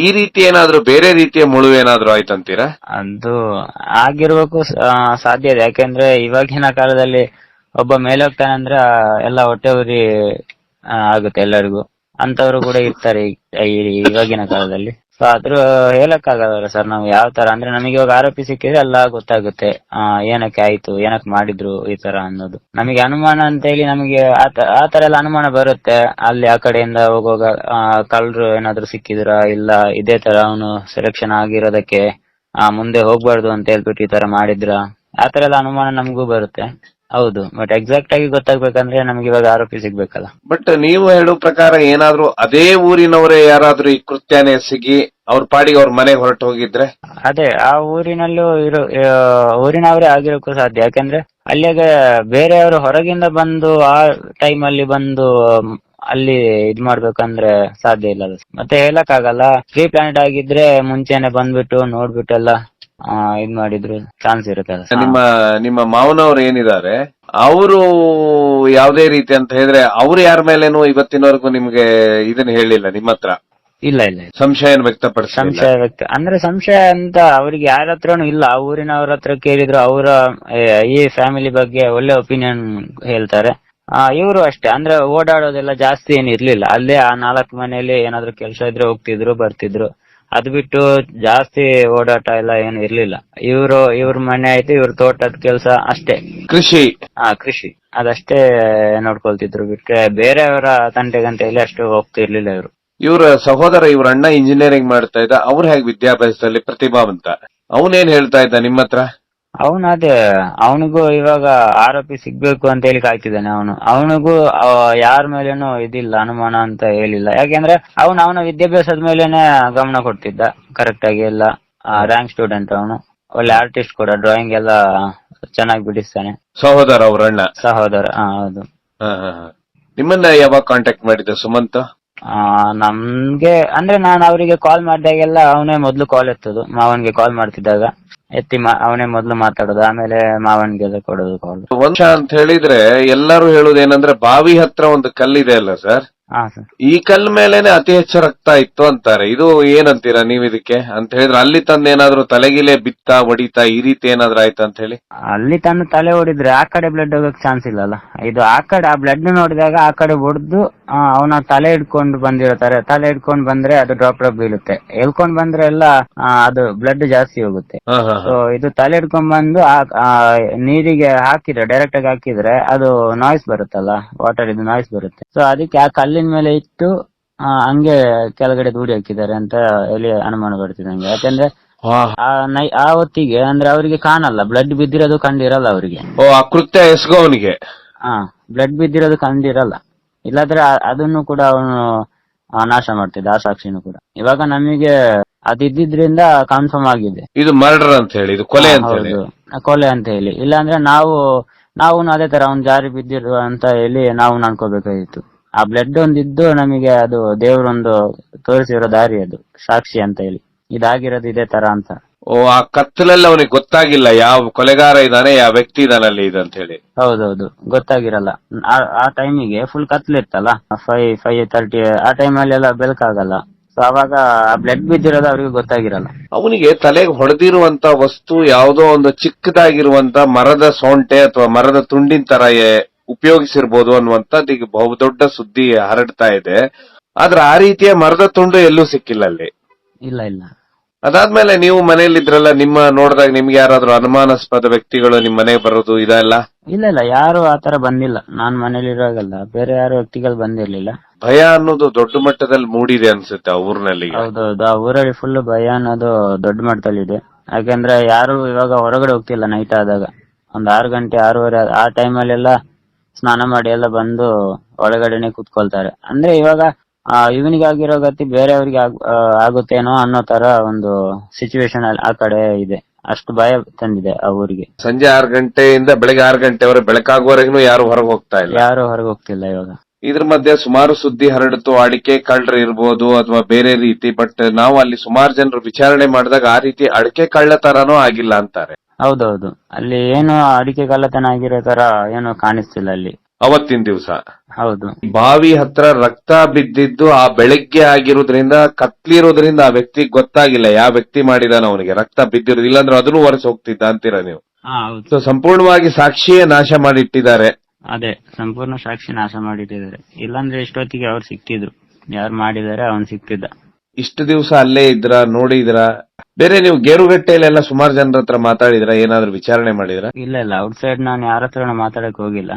ಈ ರೀತಿ ಏನಾದ್ರೂ ಬೇರೆ ರೀತಿಯ ಮುಳುವು ಏನಾದ್ರೂ ಆಯ್ತಂತೀರಾ? ಅದು ಆಗಿರ್ಬೇಕು, ಸಾಧ್ಯ ಇದೆ. ಯಾಕೆಂದ್ರೆ ಇವಾಗಿನ ಕಾಲದಲ್ಲಿ ಒಬ್ಬ ಮೇಲೆ ಹೋಗ್ತಾನೆ ಅಂದ್ರೆ ಎಲ್ಲ ಹೊಟ್ಟೆ ಉರಿ ಆಗುತ್ತೆ ಎಲ್ಲರಿಗೂ. ಅಂತವ್ರು ಕೂಡ ಇರ್ತಾರೆ ಇವಾಗಿನ ಕಾಲದಲ್ಲಿ. ಸೊ ಆದ್ರೂ ಹೇಳಕ್ಕಾಗಲ್ಲ ಸರ್, ನಾವು ಯಾವ ತರ ಅಂದ್ರೆ ನಮಗೆ ಇವಾಗ ಆರೋಪಿ ಸಿಕ್ಕಿದ್ರೆ ಎಲ್ಲ ಗೊತ್ತಾಗುತ್ತೆ, ಏನಕ್ಕೆ ಆಯ್ತು, ಏನಕ್ಕೆ ಮಾಡಿದ್ರು ಈ ತರ ಅನ್ನೋದು. ನಮಗೆ ಅನುಮಾನ ಅಂತ ಹೇಳಿ ನಮಗೆ ಆ ತರ ಎಲ್ಲ ಅನುಮಾನ ಬರುತ್ತೆ. ಅಲ್ಲಿ ಆ ಕಡೆಯಿಂದ ಹೋಗುವಾಗ ಕಳ್ಳರು ಏನಾದ್ರು ಸಿಕ್ಕಿದ್ರ, ಇಲ್ಲ ಇದೇ ತರ ಅವನು ಸೆಲೆಕ್ಷನ್ ಆಗಿರೋದಕ್ಕೆ ಮುಂದೆ ಹೋಗ್ಬಾರ್ದು ಅಂತ ಹೇಳ್ಬಿಟ್ಟು ಈ ತರ ಮಾಡಿದ್ರ, ಆ ತರ ಎಲ್ಲ ಅನುಮಾನ ನಮಗೂ ಬರುತ್ತೆ. ಹೌದು, ಬಟ್ ಎಕ್ಸಾಕ್ಟ್ ಆಗಿ ಗೊತ್ತಾಗ್ಬೇಕಂದ್ರೆ ನಮ್ಗೆ ಇವಾಗ ಆರೋಪಿ ಸಿಗ್ಬೇಕಲ್ಲ. ಬಟ್ ನೀವು ಹೇಳೋ ಪ್ರಕಾರ ಏನಾದ್ರೂ ಅದೇ ಊರಿನವರೇ ಯಾರಾದ್ರೂ ಈ ಕೃತ್ಯನೇ ಸಿಗಿ ಅವ್ರ ಪಾಡಿಗೆ ಅವ್ರ ಮನೆಗೆ ಹೊರಟು ಹೋಗಿದ್ರೆ? ಅದೇ ಆ ಊರಿನಲ್ಲೂ ಊರಿನವರೇ ಆಗಿರೋಕ್ಕೂ ಸಾಧ್ಯ. ಯಾಕಂದ್ರೆ ಅಲ್ಲಿಗೆ ಬೇರೆಯವರು ಹೊರಗಿಂದ ಬಂದು ಆ ಟೈಮಲ್ಲಿ ಬಂದು ಅಲ್ಲಿ ಇದ್ ಮಾಡ್ಬೇಕಂದ್ರೆ ಸಾಧ್ಯ ಇಲ್ಲ. ಮತ್ತೆ ಹೇಳಕ್ ಆಗಲ್ಲ, ಫ್ರೀ ಪ್ಲಾನೆಟ್ ಆಗಿದ್ರೆ ಮುಂಚೆನೆ ಬಂದ್ಬಿಟ್ಟು ನೋಡ್ಬಿಟ್ಟೆಲ್ಲ ಇದ್ ಮಾಡಿದ್ರು ಚಾನ್ಸ್ ಇರುತ್ತೆ. ನಿಮ್ಮ ಮಾವನವ್ರು ಏನಿದ್ದಾರೆ ಅವರು ಯಾವ್ದೇ ರೀತಿ ಅಂತ ಹೇಳಿದ್ರೆ ಅವ್ರು ಯಾರ ಮೇಲೇನು ಇವತ್ತಿನವರೆಗೂ ನಿಮ್ಗೆ ಇದನ್ನ ಹೇಳಿಲ್ಲ ನಿಮ್ಮ ಹತ್ರ? ಇಲ್ಲ ಇಲ್ಲ, ಸಂಶಯ ಸಂಶಯ ಅಂತ ಅವ್ರಿಗೆ ಯಾರ ಹತ್ರನು ಇಲ್ಲ. ಆ ಊರಿನವ್ರ ಹತ್ರ ಕೇಳಿದ್ರು ಅವರ ಈ ಫ್ಯಾಮಿಲಿ ಬಗ್ಗೆ ಒಳ್ಳೆ ಒಪಿನಿಯನ್ ಹೇಳ್ತಾರೆ. ಇವರು ಅಷ್ಟೇ, ಅಂದ್ರೆ ಓಡಾಡೋದೆಲ್ಲ ಜಾಸ್ತಿ ಏನ್ ಇರ್ಲಿಲ್ಲ. ಅಲ್ಲೇ ಆ 4 ಮನೆಯಲ್ಲಿ ಏನಾದ್ರು ಕೆಲಸ ಇದ್ರೆ ಹೋಗ್ತಿದ್ರು ಬರ್ತಿದ್ರು, ಅದ್ ಬಿಟ್ಟು ಜಾಸ್ತಿ ಓಡಾಟ ಎಲ್ಲ ಏನು ಇರ್ಲಿಲ್ಲ. ಇವ್ರ ಮನೆ ಆಯ್ತು, ಇವ್ರ ತೋಟದ ಕೆಲಸ ಅಷ್ಟೇ, ಕೃಷಿ ಅದಷ್ಟೇ ನೋಡ್ಕೊಳ್ತಿದ್ರು. ಬಿಟ್ರೆ ಬೇರೆಯವರ ತಂಟೆಗಂಟೆಯಲ್ಲಿ ಅಷ್ಟು ಹೋಗ್ತಿರ್ಲಿಲ್ಲ ಇವರು. ಇವ್ರ ಸಹೋದರ, ಇವ್ರ ಅಣ್ಣ ಇಂಜಿನಿಯರಿಂಗ್ ಮಾಡ್ತಾ ಇದ್ದ, ಅವ್ರು ಹೇಗೆ ವಿದ್ಯಾಭ್ಯಾಸದಲ್ಲಿ ಪ್ರತಿಭಾವಂತ, ಅವನೇನ್ ಹೇಳ್ತಾ ಇದ್ದ ನಿಮ್ಮ ಹತ್ರ? ಅದೇ ಅವನಿಗೂ ಇವಾಗ ಆರೋಪಿ ಸಿಗ್ಬೇಕು ಅಂತ ಹೇಳಿ ಕಾಯ್ತಿದ್ದಾನೆ. ಅವನಿಗೂ ಯಾರ ಮೇಲೇನು ಇದಿಲ್ಲ, ಅನುಮಾನ ಅಂತ ಹೇಳಿಲ್ಲ. ಯಾಕೆಂದ್ರೆ ಅವನ ವಿದ್ಯಾಭ್ಯಾಸದ ಮೇಲೇನೆ ಗಮನ ಕೊಡ್ತಿದ್ದ ಕರೆಕ್ಟ್ ಆಗಿ. ಎಲ್ಲ ರ್ಯಾಂಕ್ ಸ್ಟೂಡೆಂಟ್, ಅವನು ಒಳ್ಳೆ ಆರ್ಟಿಸ್ಟ್ ಕೂಡ, ಡ್ರಾಯಿಂಗ್ ಎಲ್ಲ ಚೆನ್ನಾಗಿ ಬಿಡಿಸ್ತಾನೆ. ಸಹೋದರ, ಅವ್ರ ಸಹೋದರ. ಹೌದು. ನಿಮ್ಮನ್ನ ಯಾವಾಗ ಕಾಂಟ್ಯಾಕ್ಟ್ ಮಾಡಿದ್ದ ಸುಮಂತ್? ನಮ್ಗೆ ಅಂದ್ರೆ ನಾನು ಅವರಿಗೆ ಕಾಲ್ ಮಾಡಿದಾಗೆಲ್ಲ ಅವನೇ ಮೊದ್ಲು ಕಾಲ್ ಎತ್ತೋದು. ಮಾವನ್ಗೆ ಕಾಲ್ ಮಾಡ್ತಿದ್ದಾಗ ಎತ್ತಿ ಅವನೇ ಮೊದ್ಲು ಮಾತಾಡೋದು, ಆಮೇಲೆ ಮಾವನ್ಗೆಲ್ಲ ಕೊಡೋದು ಕಾಲ್. ವಂಶ ಅಂತ ಹೇಳಿದ್ರೆ ಎಲ್ಲರೂ ಹೇಳುದೇನಂದ್ರೆ ಬಾವಿ ಹತ್ರ ಒಂದು ಕಲ್ಲಿದೆ ಅಲ್ಲ ಸರ್, ಈ ಕಲ್ಲು ಮೇಲೆನೆ ಅತಿ ಹೆಚ್ಚು ರಕ್ತ ಇತ್ತು ಅಂತಾರೆ. ಇದು ಏನಂತೀರಾ ನೀವ್ ಇದಕ್ಕೆ? ಅಂತ ಹೇಳಿದ್ರೆ ಅಲ್ಲಿ ತಂದು ಏನಾದ್ರು ತಲೆಗಿಲೆ ಬಿತ್ತಾ ಹೊಡಿತಾ ಈ ರೀತಿ ಏನಾದ್ರು ಆಯ್ತಾ ಅಂತ ಹೇಳಿ? ಅಲ್ಲಿ ತಂದು ತಲೆ ಹೊಡಿದ್ರೆ ಆ ಕಡೆ ಬ್ಲಡ್ ಹೋಗಕ್ ಚಾನ್ಸ್ ಇಲ್ಲಲ್ಲ. ಇದು ಆ ಕಡೆ ಆ ಬ್ಲಡ್ ನೋಡಿದಾಗ ಆ ಕಡೆ ಹೊಡೆದು ಅವನ ತಲೆ ಹಿಡ್ಕೊಂಡು ಬಂದಿರ್ತಾರೆ. ತಲೆ ಹಿಡ್ಕೊಂಡು ಬಂದ್ರೆ ಅದು ಡ್ರಾಪ್ ಬೀಳುತ್ತೆ, ಎಲ್ಕೊಂಡ್ ಬಂದ್ರೆ ಎಲ್ಲ ಅದು ಬ್ಲಡ್ ಜಾಸ್ತಿ ಹೋಗುತ್ತೆ. ಸೊ ಇದು ತಲೆ ಹಿಡ್ಕೊಂಡ್ ಬಂದು ನೀರಿಗೆ ಹಾಕಿದ್ರೆ, ಡೈರೆಕ್ಟ್ ಆಗಿ ಹಾಕಿದ್ರೆ ಅದು ನಾಯ್ಸ್ ಬರುತ್ತಲ್ಲ, ವಾಟರ್ ಇದು ನಾಯ್ಸ್ ಬರುತ್ತೆ. ಸೊ ಅದಕ್ಕೆ ಆ ಕಲ್ಲಿನ ಮೇಲೆ ಇಟ್ಟು ಹಂಗೆ ಕೆಳಗಡೆ ದೂಡಿ ಹಾಕಿದ್ದಾರೆ ಅಂತ ಹೇಳಿ ಅನುಮಾನ ಬರ್ತಿದೆ ನಂಗೆ. ಯಾಕಂದ್ರೆ ಆ ಹೊತ್ತಿಗೆ ಅಂದ್ರೆ ಅವರಿಗೆ ಕಾಣಲ್ಲ, ಬ್ಲಡ್ ಬಿದ್ದಿರೋದು ಕಂಡಿರಲ್ಲ ಅವರಿಗೆ. ಕೃತ್ಯ ಎಸ್ಗೋವನಿಗೆ ಬ್ಲಡ್ ಬಿದ್ದಿರೋದು ಕಂಡಿರಲ್ಲ, ಇಲ್ಲಾದ್ರೆ ಅದನ್ನು ಕೂಡ ಅವನು ನಾಶ ಮಾಡ್ತಿದ್ದ, ಆ ಸಾಕ್ಷಿನೂ ಕೂಡ. ಇವಾಗ ನಮಗೆ ಅದಿದ್ರಿಂದ ಕನ್ಫರ್ಮ್ ಆಗಿದೆ ಇದು ಮರ್ಡರ್ ಅಂತ ಹೇಳಿ, ಇದು ಕೊಲೆ ಅಂತ ಹೇಳಿ, ಕೊಲೆ ಅಂತ ಹೇಳಿ. ಇಲ್ಲಾಂದ್ರೆ ನಾವು ಅದೇ ತರ ಅವ್ನು ಜಾರಿ ಬಿದ್ದಿರು ಅಂತ ಹೇಳಿ ನಾವು ಅನ್ಕೋಬೇಕಾಗಿತ್ತು. ಆ ಬ್ಲಡ್ ಒಂದಿದ್ದು ನಮಗೆ ಅದು ದೇವರೊಂದು ತೋರಿಸಿರೋ ದಾರಿ, ಅದು ಸಾಕ್ಷಿ ಅಂತ ಹೇಳಿ ಇದಾಗಿರೋದು ಇದೇ ತರ ಅಂತ. ಆ ಕತ್ತಲಲ್ಲಿ ಅವನಿಗೆ ಗೊತ್ತಾಗಿಲ್ಲ ಯಾವ ಕೊಲೆಗಾರ ಇದ್ದಾನೆ, ಯಾವ ವ್ಯಕ್ತಿ ಇದಾನಲ್ಲಿ ಇದಂತ ಹೇಳಿ. ಹೌದೌದು, ಗೊತ್ತಾಗಿರಲ್ಲ. ಆ ಟೈಮಿಗೆ ಫುಲ್ ಕತ್ಲಿತ್ತಲ್ಲ, 5:30 ಆ ಟೈಮಲ್ಲಿ ಎಲ್ಲ ಬೆಳಕಾಗಲ್ಲ. ಸೊ ಅವಾಗ ಆ ಬ್ಲಡ್ ಬಿದ್ದಿರೋದು ಅವ್ರಿಗೆ ಗೊತ್ತಾಗಿರಲ್ಲ. ಅವನಿಗೆ ತಲೆಗೆ ಹೊಡೆದಿರುವಂತ ವಸ್ತು ಯಾವುದೋ ಒಂದು ಚಿಕ್ಕದಾಗಿರುವಂತ ಮರದ ಸೊಂಟೆ ಅಥವಾ ಮರದ ತುಂಡಿನ ತರ ಉಪಯೋಗಿಸಿರ್ಬೋದು ಅನ್ನುವಂಥದ್ದು ಈಗ ಬಹುದೊಡ್ಡ ಸುದ್ದಿ ಹರಡ್ತಾ ಇದೆ. ಆದ್ರೆ ಆ ರೀತಿಯ ಮರದ ತುಂಡು ಎಲ್ಲೂ ಸಿಕ್ಕಿಲ್ಲ ಅಲ್ಲಿ. ಇಲ್ಲ. ಅದಾದ್ಮೇಲೆ ನೀವು ಮನೆಯಲ್ಲಿದ್ರಲ್ಲ, ನಿಮ್ಮ ನೋಡಿದಾಗ ನಿಮ್ಗೆ ಯಾರಾದ್ರೂ ಅನುಮಾನಾಸ್ಪದ ವ್ಯಕ್ತಿಗಳು ನಿಮ್ ಮನೆಗೆ ಬರೋದು ಇದೆಲ್ಲ? ಇಲ್ಲ, ಯಾರು ಆತರ ಬಂದಿಲ್ಲ. ನಾನ್ ಮನೇಲಿ ಇರೋಗಲ್ಲ, ಬೇರೆ ಯಾರು ವ್ಯಕ್ತಿಗಳು ಬಂದಿರ್ಲಿಲ್ಲ. ಭಯ ಅನ್ನೋದು ದೊಡ್ಡ ಮಟ್ಟದಲ್ಲಿ ಮೂಡಿದೆ ಅನ್ಸುತ್ತೆ ಆ ಊರಿನಲ್ಲಿ. ಹೌದೌದು, ಆ ಊರಲ್ಲಿ ಫುಲ್ ಭಯ ಅನ್ನೋದು ದೊಡ್ಡ ಮಟ್ಟದಲ್ಲಿ ಇದೆ. ಯಾಕಂದ್ರೆ ಯಾರು ಇವಾಗ ಹೊರಗಡೆ ಹೋಗ್ತಿಲ್ಲ. ನೈಟ್ ಆದಾಗ ಒಂದ್ 6 ಗಂಟೆ 6:30 ಆ ಟೈಮಲ್ಲೆಲ್ಲ ಸ್ನಾನ ಮಾಡಿ ಎಲ್ಲ ಬಂದು ಒಳಗಡೆನೆ ಕುತ್ಕೊಳ್ತಾರೆ. ಅಂದ್ರೆ ಇವಾಗ ಇವನಿಗೆ ಆಗಿರೋ ಗತಿ ಬೇರೆಯವ್ರಿಗೆ ಆಗುತ್ತೇನೋ ಅನ್ನೋ ತರ ಒಂದು ಸಿಚುವೇಶನ್ ಆ ಕಡೆ ಇದೆ. ಅಷ್ಟು ಭಯ ತಂದಿದೆ ಆ ಊರಿಗೆ. ಸಂಜೆ 6 ಗಂಟೆಯಿಂದ ಬೆಳಗ್ಗೆ 6 ಗಂಟೆವರೆಗೆ ಬೆಳಕಾಗುವವರೆಗೂ ಯಾರು ಹೊರಗೆ ಹೋಗ್ತಾ ಇಲ್ಲ. ಯಾರು ಹೊರಗೆ ಹೋಗ್ತಿಲ್ಲ ಇವಾಗ. ಇದ್ರ ಮಧ್ಯೆ ಸುಮಾರು ಸುದ್ದಿ ಹರಡಿತು, ಅಡಿಕೆ ಕಳ್ಳರು ಇರ್ಬೋದು ಅಥವಾ ಬೇರೆ ರೀತಿ. ಬಟ್ ನಾವು ಅಲ್ಲಿ ಸುಮಾರು ಜನರು ವಿಚಾರಣೆ ಮಾಡಿದಾಗ ಆ ರೀತಿ ಅಡಿಕೆ ಕಳ್ಳತನನೂ ಆಗಿಲ್ಲ ಅಂತಾರೆ. ಹೌದೌದು, ಅಲ್ಲಿ ಏನು ಅಡಿಕೆ ಕಳ್ಳತನ ಆಗಿರೋ ತರ ಏನು ಕಾಣಿಸ್ತಿಲ್ಲ ಅಲ್ಲಿ ಅವತ್ತಿನ ದಿವಸ. ಹೌದು, ಬಾವಿ ಹತ್ರ ರಕ್ತ ಬಿದ್ದಿದ್ದು ಆ ಬೆಳಗ್ಗೆ ಆಗಿರೋದ್ರಿಂದ, ಕತ್ಲಿರೋದ್ರಿಂದ ಆ ವ್ಯಕ್ತಿಗೆ ಗೊತ್ತಾಗಿಲ್ಲ ಯಾವ ವ್ಯಕ್ತಿ ಮಾಡಿದಾನ, ಅವನಿಗೆ ರಕ್ತ ಬಿದ್ದಿರೋದು. ಇಲ್ಲಾಂದ್ರೆ ಅದನ್ನು ಹೊರಸ್ ಹೋಗ್ತಿದ್ದ ಅಂತೀರಾ ನೀವು? ಹೌದು. ಸಂಪೂರ್ಣವಾಗಿ ಸಾಕ್ಷಿಯೇ ನಾಶ ಮಾಡಿಟ್ಟಿದ್ದಾರೆ. ಅದೇ, ಸಂಪೂರ್ಣ ಸಾಕ್ಷಿ ನಾಶ ಮಾಡಿಟ್ಟಿದ್ದಾರೆ. ಇಲ್ಲಾಂದ್ರೆ ಇಷ್ಟೊತ್ತಿಗೆ ಅವ್ರು ಸಿಕ್ತಿದ್ರು, ಯಾರು ಮಾಡಿದಾರೆ ಅವನ್ ಸಿಕ್ತಿದ್ದ. ಇಷ್ಟು ದಿವಸ ಅಲ್ಲೇ ಇದ್ರ, ನೋಡಿದ್ರ? ಬೇರೆ ನೀವು ಗೇರುಗಟ್ಟೆಯಲ್ಲೆಲ್ಲ ಸುಮಾರು ಜನರ ಹತ್ರ ಮಾತಾಡಿದ್ರ, ಏನಾದ್ರು ವಿಚಾರಣೆ ಮಾಡಿದ್ರ? ಇಲ್ಲ, ಔಟ್ ಸೈಡ್ ನಾನು ಯಾರ ಹತ್ರ ಮಾತಾಡಕ್ ಹೋಗಿಲ್ಲ.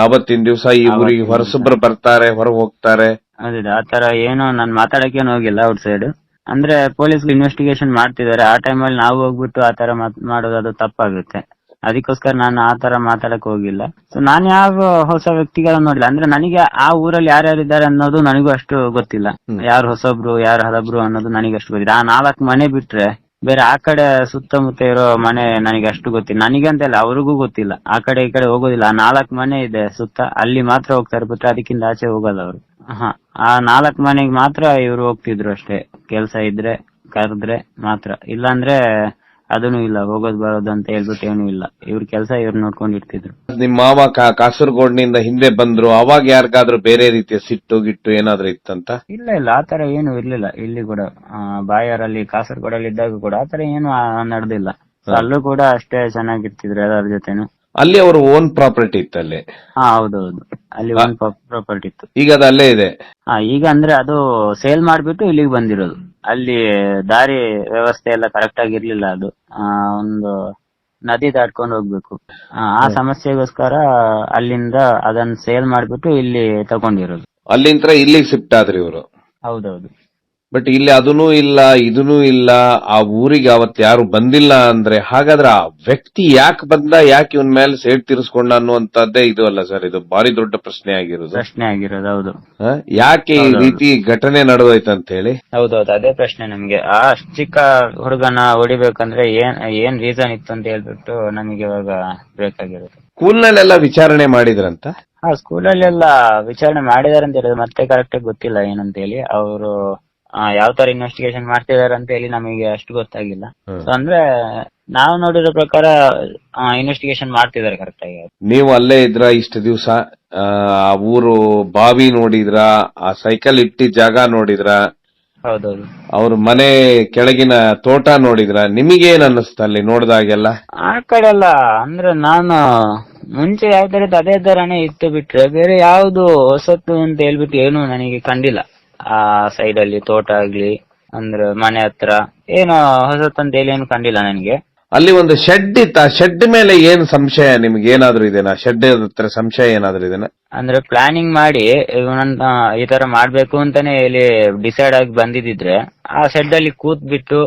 ಅವತ್ತಿನ ದಿವಸ ಈ ಊರಿಗೆ ಹೊರಸೊಬ್ರು ಬರ್ತಾರೆ, ಹೊರಗೆ ಹೋಗ್ತಾರೆ. ಅದೇ, ಆತರ ಏನು ನಾನು ಮಾತಾಡಕ್ಕೇನು ಹೋಗಿಲ್ಲ ಔಟ್ ಸೈಡ್. ಅಂದ್ರೆ ಪೊಲೀಸ್ ಇನ್ವೆಸ್ಟಿಗೇಷನ್ ಮಾಡ್ತಿದ್ದಾರೆ, ಆ ಟೈಮಲ್ಲಿ ನಾವು ಹೋಗ್ಬಿಟ್ಟು ಆತರ ಮಾಡೋದು ಅದು ತಪ್ಪಾಗುತ್ತೆ. ಅದಕ್ಕೋಸ್ಕರ ನಾನು ಆತರ ಮಾತಾಡಕ್ ಹೋಗಿಲ್ಲ. ಸೊ ನಾನು ಯಾವ ಹೊಸ ವ್ಯಕ್ತಿಗಳನ್ನ ನೋಡಿಲ್ಲ. ಅಂದ್ರೆ ನನಗೆ ಆ ಊರಲ್ಲಿ ಯಾರ್ಯಾರಿದ್ದಾರೆ ಅನ್ನೋದು ನನಗೂ ಅಷ್ಟು ಗೊತ್ತಿಲ್ಲ. ಯಾರು ಹೊಸಬ್ರು ಯಾರು ಹಳಬ್ರು ಅನ್ನೋದು ನನಗೆ ಅಷ್ಟು ಗೊತ್ತಿಲ್ಲ. ಆ 4 ಮನೆ ಬಿಟ್ರೆ ಬೇರೆ ಆ ಕಡೆ ಸುತ್ತಮುತ್ತ ಇರೋ ಮನೆ ನನಗೆ ಅಷ್ಟು ಗೊತ್ತಿಲ್ಲ. ನನಗಂತ ಇಲ್ಲ, ಅವ್ರಿಗೂ ಗೊತ್ತಿಲ್ಲ. ಆ ಕಡೆ ಈ ಕಡೆ ಹೋಗೋದಿಲ್ಲ. ಆ 4 ಮನೆ ಇದೆ ಸುತ್ತ, ಅಲ್ಲಿ ಮಾತ್ರ ಹೋಗ್ತಾರೆ, ಬಿಟ್ರೆ ಅದಕ್ಕಿಂತ ಆಚೆ ಹೋಗಲ್ಲ ಅವರು. ಆ 4 ಮನೆಗೆ ಮಾತ್ರ ಇವ್ರು ಹೋಗ್ತಿದ್ರು ಅಷ್ಟೇ. ಕೆಲ್ಸ ಇದ್ರೆ ಕರೆದ್ರೆ ಮಾತ್ರ, ಇಲ್ಲಾಂದ್ರೆ ಅದನ್ನು ಇಲ್ಲ, ಹೋಗೋದ್ ಬರೋದು ಅಂತ ಹೇಳ್ಬಿಟ್ಟು ಏನೂ ಇಲ್ಲ. ಇವ್ರ ಕೆಲಸ ಇವ್ರು ನೋಡ್ಕೊಂಡಿರ್ತಿದ್ರು. ನಿಮ್ ಮಾವ ಕಾಸರಗೋಡ್ನಿಂದ ಹಿಂದೆ ಬಂದ್ರು, ಅವಾಗ ಯಾರಿಗಾದ್ರೂ ಬೇರೆ ರೀತಿಯ ಸಿಟ್ಟು ಗಿಟ್ಟು ಏನಾದ್ರೂ ಇತ್ತಂತ? ಇಲ್ಲ, ಆತರ ಏನು ಇರ್ಲಿಲ್ಲ. ಇಲ್ಲಿ ಕೂಡ ಬಾಯರಲ್ಲಿ ಕಾಸರಗೋಡಲ್ಲಿ ಇದ್ದಾಗ ಕೂಡ ಆತರ ಏನು ನಡೆದಿಲ್ಲ. ಅಲ್ಲೂ ಕೂಡ ಅಷ್ಟೇ ಚೆನ್ನಾಗಿರ್ತಿದ್ರು ಎಲ್ಲರ ಜೊತೆನು. ಅಲ್ಲಿ ಅವ್ರ ಓನ್ ಪ್ರಾಪರ್ಟಿ ಇತ್ತು ಅಲ್ಲಿ? ಹೌದೌದು, ಅಲ್ಲಿ ಓನ್ ಪ್ರಾಪರ್ಟಿ ಇತ್ತು. ಈಗ ಅದು ಅಲ್ಲೇ ಇದೆ? ಈಗ ಅಂದ್ರೆ ಅದು ಸೇಲ್ ಮಾಡ್ಬಿಟ್ಟು ಇಲ್ಲಿಗೆ ಬಂದಿರೋದು. ಅಲ್ಲಿ ದಾರಿ ವ್ಯವಸ್ಥೆ ಎಲ್ಲ ಕರೆಕ್ಟ್ ಆಗಿರ್ಲಿಲ್ಲ. ಅದು ಒಂದು ನದಿ ದಾಟ್ಕೊಂಡು ಹೋಗ್ಬೇಕು. ಆ ಸಮಸ್ಯೆಗೋಸ್ಕರ ಅಲ್ಲಿಂದ ಅದನ್ನ ಸೇಲ್ ಮಾಡ್ಬಿಟ್ಟು ಇಲ್ಲಿ ತಗೊಂಡಿರೋದು. ಅಲ್ಲಿಂದ ಇಲ್ಲಿಗೆ ಶಿಫ್ಟ್ ಆದ್ರಿ ಇವರು? ಹೌದೌದು. ಬಟ್ ಇಲ್ಲಿ ಅದನ್ನೂ ಇಲ್ಲ ಇದನ್ನೂ ಇಲ್ಲ, ಆ ಊರಿಗೆ ಅವತ್ ಯಾರು ಬಂದಿಲ್ಲ ಅಂದ್ರೆ ಹಾಗಾದ್ರೆ ಆ ವ್ಯಕ್ತಿ ಯಾಕೆ ಬಂದ, ಯಾಕೆ ಇವನ್ ಮೇಲೆ ಸೇಡ್ ತೀರಿಸ್ಕೊಂಡ ಅನ್ನುವಂತದ್ದೇ ಇದು ಅಲ್ಲ ಸರ್? ಇದು ಬಾರಿ ದೊಡ್ಡ ಪ್ರಶ್ನೆ ಆಗಿರೋದು. ಹೌದು. ಯಾಕೆ ಈ ರೀತಿ ಘಟನೆ ನಡೆದೋಯ್ತಂತ ಹೇಳಿ? ಹೌದೌದು, ಅದೇ ಪ್ರಶ್ನೆ ನಮ್ಗೆ. ಆ ಚಿಕ್ಕ ಹುಡುಗನ ಹೊಡಿಬೇಕಂದ್ರೆ ಏನ್ ರೀಸನ್ ಇತ್ತು ಅಂತ ಹೇಳ್ಬಿಟ್ಟು ನಮಗೆ ಇವಾಗ ಬೇಕಾಗಿರೋದು. ಸ್ಕೂಲ್ನಲ್ಲೆಲ್ಲ ವಿಚಾರಣೆ ಮಾಡಿದ್ರಂತ? ಸ್ಕೂಲಲ್ಲೆಲ್ಲ ವಿಚಾರಣೆ ಮಾಡಿದಾರೆ ಅಂತ ಹೇಳಿದ್ರೆ ಮತ್ತೆ ಕರೆಕ್ಟ್ ಆಗಿ ಗೊತ್ತಿಲ್ಲ ಏನಂತ ಹೇಳಿ. ಅವರು ಯಾವ ತರ ಇನ್ವೆಸ್ಟಿಗೇಷನ್ ಮಾಡ್ತಿದಾರೆ ಅಂತ ಹೇಳಿ ನಮಗೆ ಅಷ್ಟು ಗೊತ್ತಾಗಿಲ್ಲ. ಅಂದ್ರೆ ನಾವು ನೋಡಿರೋ ಪ್ರಕಾರ ಇನ್ವೆಸ್ಟಿಗೇಷನ್ ಮಾಡ್ತಿದಾರೆ ಕರೆಕ್ಟ್ ಆಗಿ. ನೀವು ಅಲ್ಲೇ ಇದ್ರ ಇಷ್ಟು ದಿವಸ? ಆ ಊರು ಬಾವಿ ನೋಡಿದ್ರ? ಆ ಸೈಕಲ್ ಇಟ್ಟಿದ್ದ ಜಾಗ ನೋಡಿದ್ರ? ಹೌದೌದು. ಅವ್ರ ಮನೆ ಕೆಳಗಿನ ತೋಟ ನೋಡಿದ್ರ? ನಿಮಗೇನ್ ಅನ್ನಿಸ್ತ ಅಲ್ಲಿ ನೋಡಿದಾಗೆಲ್ಲ? ಆ ಕಡೆ ಎಲ್ಲ ಅಂದ್ರೆ ನಾನು ಮುಂಚೆ ಯಾವ ತರ ಇತ್ತು ಅದೇ ತರಾನೇ ಇತ್ತು, ಬಿಟ್ರೆ ಬೇರೆ ಯಾವ್ದು ಹೊಸತ್ತು ಅಂತ ಹೇಳ್ಬಿಟ್ಟು ಏನು ನನಗೆ ಕಂಡಿಲ್ಲ. ಆ ಸೈಡ್ ಅಲ್ಲಿ ತೋಟ ಆಗ್ಲಿ ಅಂದ್ರೆ ಮನೆ ಹತ್ರ ಏನು ಹೊಸತ್ತು ಅಂತ ಹೇಳಿ ಏನು ಕಂಡಿಲ್ಲ ನನಗೆ. ಅಲ್ಲಿ ಒಂದು ಶೆಡ್ ಇತ್ತು, ಆ ಶೆಡ್ ಮೇಲೆ ಏನ್ ಸಂಶಯ ನಿಮ್ಗೆ ಏನಾದ್ರು ಇದೆನಾ? ಶೆಡ್ ಹತ್ರ ಸಂಶಯ ಏನಾದ್ರು ಇದೆನಾ? ಅಂದ್ರೆ ಪ್ಲಾನಿಂಗ್ ಮಾಡಿ ಈ ತರ ಮಾಡ್ಬೇಕು ಅಂತಾನೆ ಇಲ್ಲಿ ಡಿಸೈಡ್ ಆಗಿ ಬಂದಿದ್ರೆ ಆ ಶೆಡ್ ಅಲ್ಲಿ ಕೂತ್ ಬಿಟ್ಟು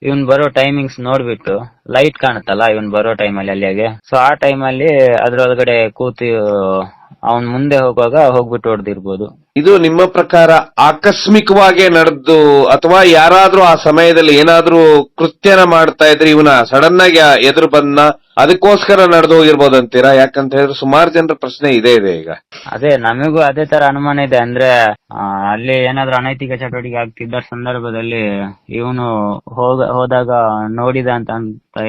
ಇವನ್ ಬರೋ ಟೈಮಿಂಗ್ಸ್ ನೋಡ್ಬಿಟ್ಟು, ಲೈಟ್ ಕಾಣುತ್ತಲ್ಲ ಇವನ್ ಬರೋ ಟೈಮಲ್ಲಿ ಅಲ್ಲಿಗೆ, ಸೊ ಆ ಟೈಮಲ್ಲಿ ಅದ್ರೊಳಗಡೆ ಕೂತು ಅವನ್ ಮುಂದೆ ಹೋಗುವಾಗ ಹೋಗ್ಬಿಟ್ಟು ಹೊಡೆದಿರ್ಬೋದು. ಇದು ನಿಮ್ಮ ಪ್ರಕಾರ ಆಕಸ್ಮಿಕವಾಗಿ ನಡೆದು ಅಥವಾ ಯಾರಾದ್ರೂ ಆ ಸಮಯದಲ್ಲಿ ಏನಾದ್ರೂ ಕೃತ್ಯನ ಮಾಡ್ತಾ ಇದ್ರೆ ಇವನ ಸಡನ್ ಆಗಿ ಎದುರು ಬಂದ ಅದಕ್ಕೋಸ್ಕರ ನಡೆದು ಹೋಗಿರ್ಬೋದು ಅಂತೀರಾ? ಯಾಕಂತ ಹೇಳಿದ್ರೆ ಸುಮಾರು ಜನರ ಪ್ರಶ್ನೆ ಇದೆ ಈಗ. ಅದೇ ನಮಗೂ ಅದೇ ತರ ಅನುಮಾನ ಇದೆ. ಅಂದ್ರೆ ಅಲ್ಲಿ ಏನಾದ್ರೂ ಅನೈತಿಕ ಚಟುವಟಿಕೆ ಆಗ್ತಿದ್ದ ಸಂದರ್ಭದಲ್ಲಿ ಇವನು ಹೋದಾಗ ನೋಡಿದ ಅಂತ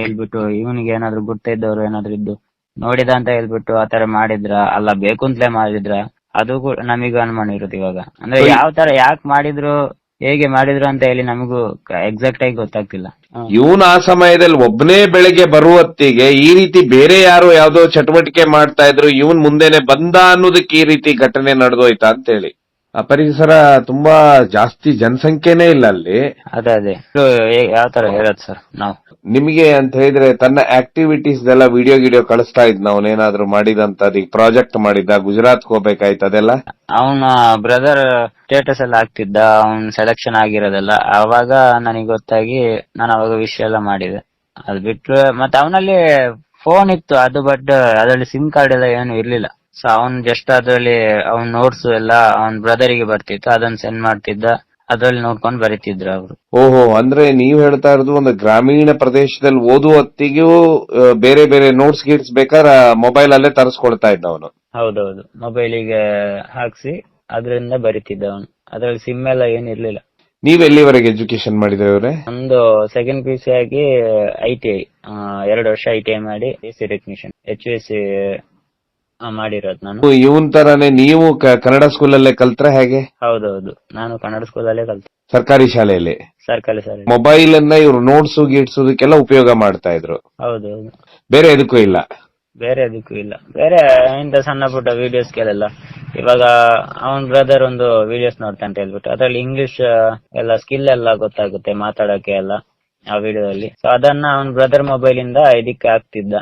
ಹೇಳ್ಬಿಟ್ಟು ಇವನಿಗೆ ಏನಾದ್ರು ಗುರ್ತಿದ್ದವ್ರು ಏನಾದ್ರು ಇದ್ದು ನೋಡಿದ ಅಂತ ಹೇಳ್ಬಿಟ್ಟು ಆತರ ಮಾಡಿದ್ರ, ಅಲ್ಲ ಬೇಕು ಅಂತಲೇ ಮಾಡಿದ್ರ, ಅದು ಕೂಡ ನಮಗೂ ಅನುಮಾನ ಇರುತ್ತೆ ಇವಾಗ. ಅಂದ್ರೆ ಯಾವ ತರ ಯಾಕೆ ಮಾಡಿದ್ರು ಹೇಗೆ ಮಾಡಿದ್ರು ಅಂತ ಹೇಳಿ ನಮಗೂ ಎಕ್ಸಾಕ್ಟ್ ಆಗಿ ಗೊತ್ತಾಗ್ತಿಲ್ಲ. ಇವನು ಆ ಸಮಯದಲ್ಲಿ ಒಬ್ಬನೇ ಬೆಳಿಗ್ಗೆ ಬರುವತ್ತಿಗೆ ಈ ರೀತಿ ಬೇರೆ ಯಾರು ಯಾವ್ದೋ ಚಟುವಟಿಕೆ ಮಾಡ್ತಾ ಇದ್ರು, ಇವನ್ ಮುಂದೆನೆ ಬಂದ ಅನ್ನೋದಕ್ಕೆ ಈ ರೀತಿ ಘಟನೆ ನಡೆದೋಯ್ತಾ ಅಂತ ಹೇಳಿ. ಆ ಪರಿಸರ ತುಂಬಾ ಜಾಸ್ತಿ ಜನಸಂಖ್ಯೆನೇ ಇಲ್ಲ ಅಲ್ಲಿ. ಅದೇ ಯಾವ ತರ ಹೇಳೋದು ಸರ್ ನಾವು ನಿಮಗೆ ಅಂತ ಹೇಳಿದ್ರೆ ತನ್ನ ಆಕ್ಟಿವಿಟೀಸ್ ಎಲ್ಲ ವಿಡಿಯೋ ಕಳಿಸ್ತಾ ಇದ್ನ ಅವನೇನಾದ್ರು ಮಾಡಿದಂತದ್? ಈಗ ಪ್ರಾಜೆಕ್ಟ್ ಮಾಡಿದ್ದ, ಗುಜರಾತ್ ಹೋಗ್ಬೇಕಾಯ್ತು ಅದೆಲ್ಲ ಅವನ ಬ್ರದರ್ ಸ್ಟೇಟಸ್ ಎಲ್ಲ ಆಗ್ತಿದ್ದ, ಅವ್ನ್ ಸೆಲೆಕ್ಷನ್ ಆಗಿರೋದೆಲ್ಲ ಅವಾಗ ನನಗೆ ಗೊತ್ತಾಗಿ ನಾನು ಅವಾಗ ವಿಷಯ ಎಲ್ಲ ಮಾಡಿದೆ. ಅದ್ ಬಿಟ್ರೆ ಮತ್ತೆ ಅವನಲ್ಲಿ ಫೋನ್ ಇತ್ತು ಅದು, ಬಟ್ ಅದ್ರಲ್ಲಿ ಸಿಮ್ ಕಾರ್ಡ್ ಎಲ್ಲ ಏನು ಇರ್ಲಿಲ್ಲ. ಸೊ ಅವ್ನ್ ಜಸ್ಟ್ ಅದ್ರಲ್ಲಿ ಅವ್ನ್ ನೋಟ್ಸ್ ಎಲ್ಲ ಅವ್ನ್ ಬ್ರದರಿಗೆ ಬರ್ತಿತ್ತು, ಅದನ್ನ ಸೆಂಡ್ ಮಾಡ್ತಿದ್ದ, ಅದ್ರಲ್ಲಿ ನೋಡ್ಕೊಂಡು ಬರೀತಿದ್ರು ಅವರು. ಓಹೋ, ಅಂದ್ರೆ ನೀವ್ ಹೇಳ್ತಾ ಇರೋದು ಒಂದು ಗ್ರಾಮೀಣ ಪ್ರದೇಶದಲ್ಲಿ ಓದುವ ಹೊತ್ತಿಗೂ ಬೇರೆ ಬೇರೆ ನೋಟ್ಸ್ ಗೀಟ್ಸ್ ಬೇಕಾದ್ರೆ ಮೊಬೈಲ್ ಅಲ್ಲೇ ತರಿಸ್ಕೊಳ್ತಾ ಇದ್ದ ಅವನು. ಹೌದೌದು, ಮೊಬೈಲಿಗೆ ಹಾಕ್ಸಿ ಅದರಿಂದ ಬರೀತಿದ್ದ ಅವನು. ಅದ್ರಲ್ಲಿ ಸಿಮ್ ಎಲ್ಲ ಏನಿರ್ಲಿಲ್ಲ. ನೀವ್ ಎಲ್ಲಿವರೆಗೆ ಎಜುಕೇಶನ್ ಮಾಡಿದ್ರೆ ಅವ್ರೆ? ಒಂದು ಸೆಕೆಂಡ್ ಪಿ ಯು ಸಿ ಆಗಿ ITI 2 ವರ್ಷ ITI ಮಾಡಿ AC ಟೆಕ್ನಿಷಿಯನ್ HVAC ಮಾಡಿರೋದು ನಾನು. ಇವನ್ ತರಾನೇ ನೀವು ಕನ್ನಡ ಸ್ಕೂಲಲ್ಲೇ ಕಲ್ತ್ರ ಹೇಗೆ? ಹೌದೌದು, ನಾನು ಕನ್ನಡ ಸ್ಕೂಲಲ್ಲೇ ಕಲ್ತೆ, ಸರ್ಕಾರಿ ಶಾಲೆಯಲ್ಲಿ. ಸರ್ಕಾರಿ ಶಾಲೆ. ಮೊಬೈಲ್ ಅನ್ನ ಇವ್ರು ನೋಟ್ಸು ಗೀಟ್ಸೋದಕ್ಕೆಲ್ಲ ಉಪಯೋಗ ಮಾಡ್ತಾ ಇದ್ರು, ಹೌದೌದು, ಬೇರೆ ಎದಕ್ಕೂ ಇಲ್ಲ. ಬೇರೆ ಅದಕ್ಕೂ ಇಲ್ಲ. ಬೇರೆ ಇಂತ ಸಣ್ಣ ಪುಟ್ಟ ವಿಡಿಯೋಸ್ಗೆಲ್ಲ ಇವಾಗ ಅವನ್ ಬ್ರದರ್ ಒಂದು ವಿಡಿಯೋಸ್ ನೋಡ್ತಾ ಅಂತ ಹೇಳ್ಬಿಟ್ಟು ಅದ್ರಲ್ಲಿ ಇಂಗ್ಲಿಷ್ ಎಲ್ಲ ಸ್ಕಿಲ್ ಎಲ್ಲ ಗೊತ್ತಾಗುತ್ತೆ ಮಾತಾಡಕ್ಕೆ ಎಲ್ಲ ಆ ವಿಡಿಯೋದಲ್ಲಿ. ಸೊ ಅದನ್ನ ಅವನ್ ಬ್ರದರ್ ಮೊಬೈಲ್ ಇಂದ ಇದಕ್ಕೆ ಹಾಕ್ತಿದ್ದ,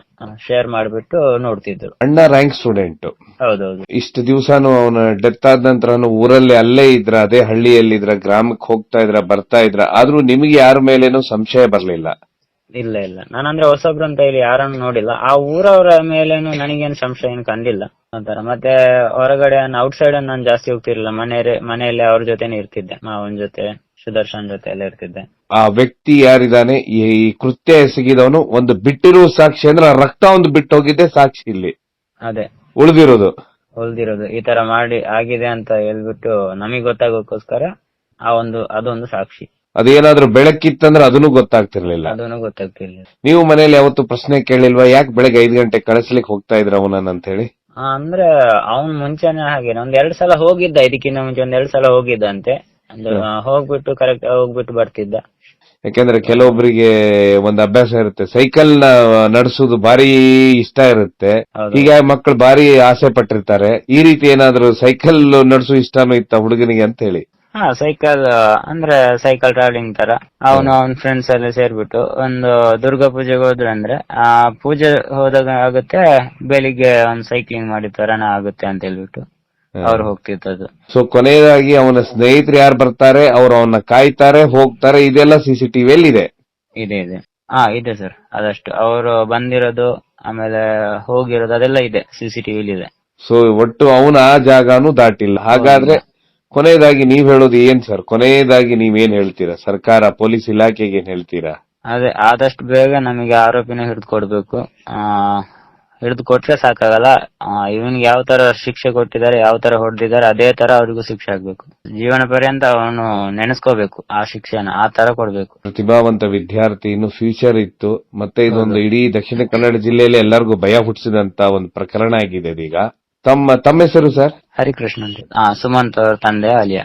ಶೇರ್ ಮಾಡ್ಬಿಟ್ಟು ನೋಡ್ತಿದ್ರು. ಅಣ್ಣ ರ್ಯಾಂಕ್ ಸ್ಟೂಡೆಂಟ್. ಹೌದೌದು. ಇಷ್ಟು ದಿವಸನು ಅವನ ಡೆತ್ ಆದ ನಂತರ ಊರಲ್ಲಿ ಅಲ್ಲೇ ಇದ್ರ, ಅದೇ ಹಳ್ಳಿಯಲ್ಲಿ ಇದ್ರ, ಗ್ರಾಮಕ್ಕೆ ಹೋಗ್ತಾ ಇದ್ರ, ಬರ್ತಾ ಇದ್ರ, ಆದ್ರೂ ನಿಮಗೆ ಯಾರ ಮೇಲೇನು ಸಂಶಯ ಬರ್ಲಿಲ್ಲ? ಇಲ್ಲ ಇಲ್ಲ, ನಾನಂದ್ರೆ ಹೊಸಬ್ರು ಅಂತ ಹೇಳಿ ಯಾರನ್ನು ನೋಡಿಲ್ಲ. ಆ ಊರವರ ಮೇಲೇನು ನನಗೇನು ಸಂಶಯ ಏನು ಕಂಡಿಲ್ಲ ಅಂತಾರ. ಮತ್ತೆ ಹೊರಗಡೆ ಔಟ್ ಸೈಡ್ ನಾನು ಜಾಸ್ತಿ ಹೋಗ್ತಿರ್ಲಿಲ್ಲ, ಮನೆಯಲ್ಲಿ ಅವ್ರ ಜೊತೆನೆ ಇರ್ತಿದ್ದೆ, ಮಾವನ್ ಜೊತೆ, ಸುದರ್ಶನ್ ಜೊತೆ ಎಲ್ಲ ಇರ್ತಿದ್ದೆ. ಆ ವ್ಯಕ್ತಿ ಯಾರಿದ್ದಾನೆ, ಈ ಕೃತ್ಯ ಎಸಗಿದವನು, ಒಂದು ಬಿಟ್ಟಿರುವ ಸಾಕ್ಷಿ ಅಂದ್ರೆ ಆ ರಕ್ತ ಒಂದು ಬಿಟ್ಟು ಹೋಗಿದ್ದೆ ಸಾಕ್ಷಿ ಇಲ್ಲಿ ಅದೇ ಉಳಿದಿರೋದು. ಹೊಲ್ದಿರೋದು ಈ ತರ ಮಾಡಿ ಆಗಿದೆ ಅಂತ ಹೇಳ್ಬಿಟ್ಟು ನಮಗ್ ಗೊತ್ತಾಗೋಕ್ಕೋಸ್ಕರ ಅದೊಂದು ಸಾಕ್ಷಿ. ಅದೇನಾದ್ರೂ ಬೆಳಕಿತ್ತಂದ್ರೆ ಅದನ್ನು ಗೊತ್ತಾಗ್ತಿರ್ಲಿಲ್ಲ. ಅದನ್ನು ಗೊತ್ತಾಗ್ತಿರ್ಲಿಲ್ಲ. ನೀವು ಮನೇಲಿ ಯಾವತ್ತು ಪ್ರಶ್ನೆ ಕೇಳಿಲ್ವಾ, ಯಾಕೆ ಬೆಳಗ್ಗೆ 5 ಗಂಟೆ ಕಳಿಸ್ಲಿಕ್ಕೆ ಹೋಗ್ತಾ ಇದ್ರ ಅವನನ್ನ ಅಂತ ಹೇಳಿ? ಅಂದ್ರೆ ಅವ್ನ್ ಮುಂಚೆನೆ ಹಾಗೇನೆ 1-2 ಸಲ ಹೋಗಿದ್ದ, ಇದಕ್ಕಿಂತ ಮುಂಚೆ 1-2 ಸಲ ಹೋಗಿದ್ದಂತೆ. ಹೋಗ್ಬಿಟ್ಟು ಕರೆಕ್ಟ್ ಹೋಗ್ಬಿಟ್ಟು ಬರ್ತಿದ್ದ. ಯಾಕೆಂದ್ರೆ ಕೆಲವೊಬ್ಬರಿಗೆ ಒಂದು ಅಭ್ಯಾಸ ಇರುತ್ತೆ, ಸೈಕಲ್ ನ ನಡೆಸೋದು ಭಾರಿ ಇಷ್ಟ ಇರುತ್ತೆ, ಹೀಗಾಗಿ ಮಕ್ಕಳು ಭಾರಿ ಆಸೆ ಪಟ್ಟಿರ್ತಾರೆ. ಈ ರೀತಿ ಏನಾದ್ರು ಸೈಕಲ್ ನಡೆಸೋ ಇಷ್ಟನೂ ಇತ್ತ ಹುಡುಗನಿಗೆ ಅಂತ ಹೇಳಿ? ಸೈಕಲ್ ಅಂದ್ರೆ ಸೈಕಲ್ ಟ್ರಾವೆಲಿಂಗ್ ತರ ಅವನು ಅವನ್ ಫ್ರೆಂಡ್ಸ್ ಎಲ್ಲ ಸೇರ್ಬಿಟ್ಟು ಒಂದು ದುರ್ಗಾ ಪೂಜೆಗೆ ಹೋದ್ರೆ ಅಂದ್ರೆ ಆ ಪೂಜೆ ಹೋದಾಗ ಆಗುತ್ತೆ, ಬೆಳಿಗ್ಗೆ ಒಂದ್ ಸೈಕ್ಲಿಂಗ್ ಮಾಡಿದ ತರನ ಆಗುತ್ತೆ ಅಂತ ಹೇಳ್ಬಿಟ್ಟು ಅವ್ರು ಹೋಗ್ತಿದ್ದದು. ಸೊ ಕೊನೆಯದಾಗಿ ಅವನ ಸ್ನೇಹಿತರು ಯಾರು ಬರ್ತಾರೆ, ಅವ್ರು ಅವನ್ನ ಕಾಯ್ತಾರೆ, ಹೋಗ್ತಾರೆ, ಇದೆಲ್ಲ CCTV ಇದೆ? ಇದೆ ಇದೆ ಸರ್, ಅದಷ್ಟು ಅವರು ಬಂದಿರೋದು ಆಮೇಲೆ ಹೋಗಿರೋದು ಅದೆಲ್ಲ ಇದೆ, CCTV ಇದೆ. ಸೊ ಒಟ್ಟು ಅವನ ಆ ಜಾಗನೂ ದಾಟಿಲ್ಲ. ಹಾಗಾದ್ರೆ ಕೊನೆಯದಾಗಿ ನೀವ್ ಹೇಳೋದು ಏನ್ ಸರ್? ಕೊನೆಯದಾಗಿ ನೀವೇನ್ ಹೇಳ್ತೀರಾ? ಸರ್ಕಾರ, ಪೊಲೀಸ್ ಇಲಾಖೆಗೆ ಏನ್ ಹೇಳ್ತೀರಾ? ಅದೇ ಆದಷ್ಟು ಬೇಗ ನಮಗೆ ಆರೋಪಿನ ಹಿಡಿದು ಕೊಡ್ಬೇಕು. ಹಿಡಿದು ಕೊಟ್ರೆ ಸಾಕಾಗಲ್ಲ, ಇವನ್ಗೆ ಯಾವ ತರ ಶಿಕ್ಷೆ ಕೊಟ್ಟಿದ್ದಾರೆ, ಯಾವ ತರ ಹೊಡೆದಿದ್ದಾರೆ ಅದೇ ತರ ಅವ್ರಿಗೂ ಶಿಕ್ಷೆ ಆಗ್ಬೇಕು. ಜೀವನ ಪರ್ಯಂತ ಅವನು ನೆನೆಸ್ಕೋಬೇಕು ಆ ಶಿಕ್ಷೆನ, ಆ ತರ ಕೊಡ್ಬೇಕು. ಪ್ರತಿಭಾವಂತ ವಿದ್ಯಾರ್ಥಿ, ಇನ್ನು ಫ್ಯೂಚರ್ ಇತ್ತು, ಮತ್ತೆ ಇದೊಂದು ಇಡೀ ದಕ್ಷಿಣ ಕನ್ನಡ ಜಿಲ್ಲೆಯಲ್ಲಿ ಎಲ್ಲರಿಗೂ ಭಯ ಹುಟ್ಟಿಸಿದಂತ ಒಂದು ಪ್ರಕರಣ ಆಗಿದೆ ಇದೀಗ. ತಮ್ಮ ಹೆಸರು ಸರ್? ಹರಿಕೃಷ್ಣ ಅಂತ. ಸುಮಂತ್ ಅವ್ರ ತಂದೆ ಅಲಿಯಾ.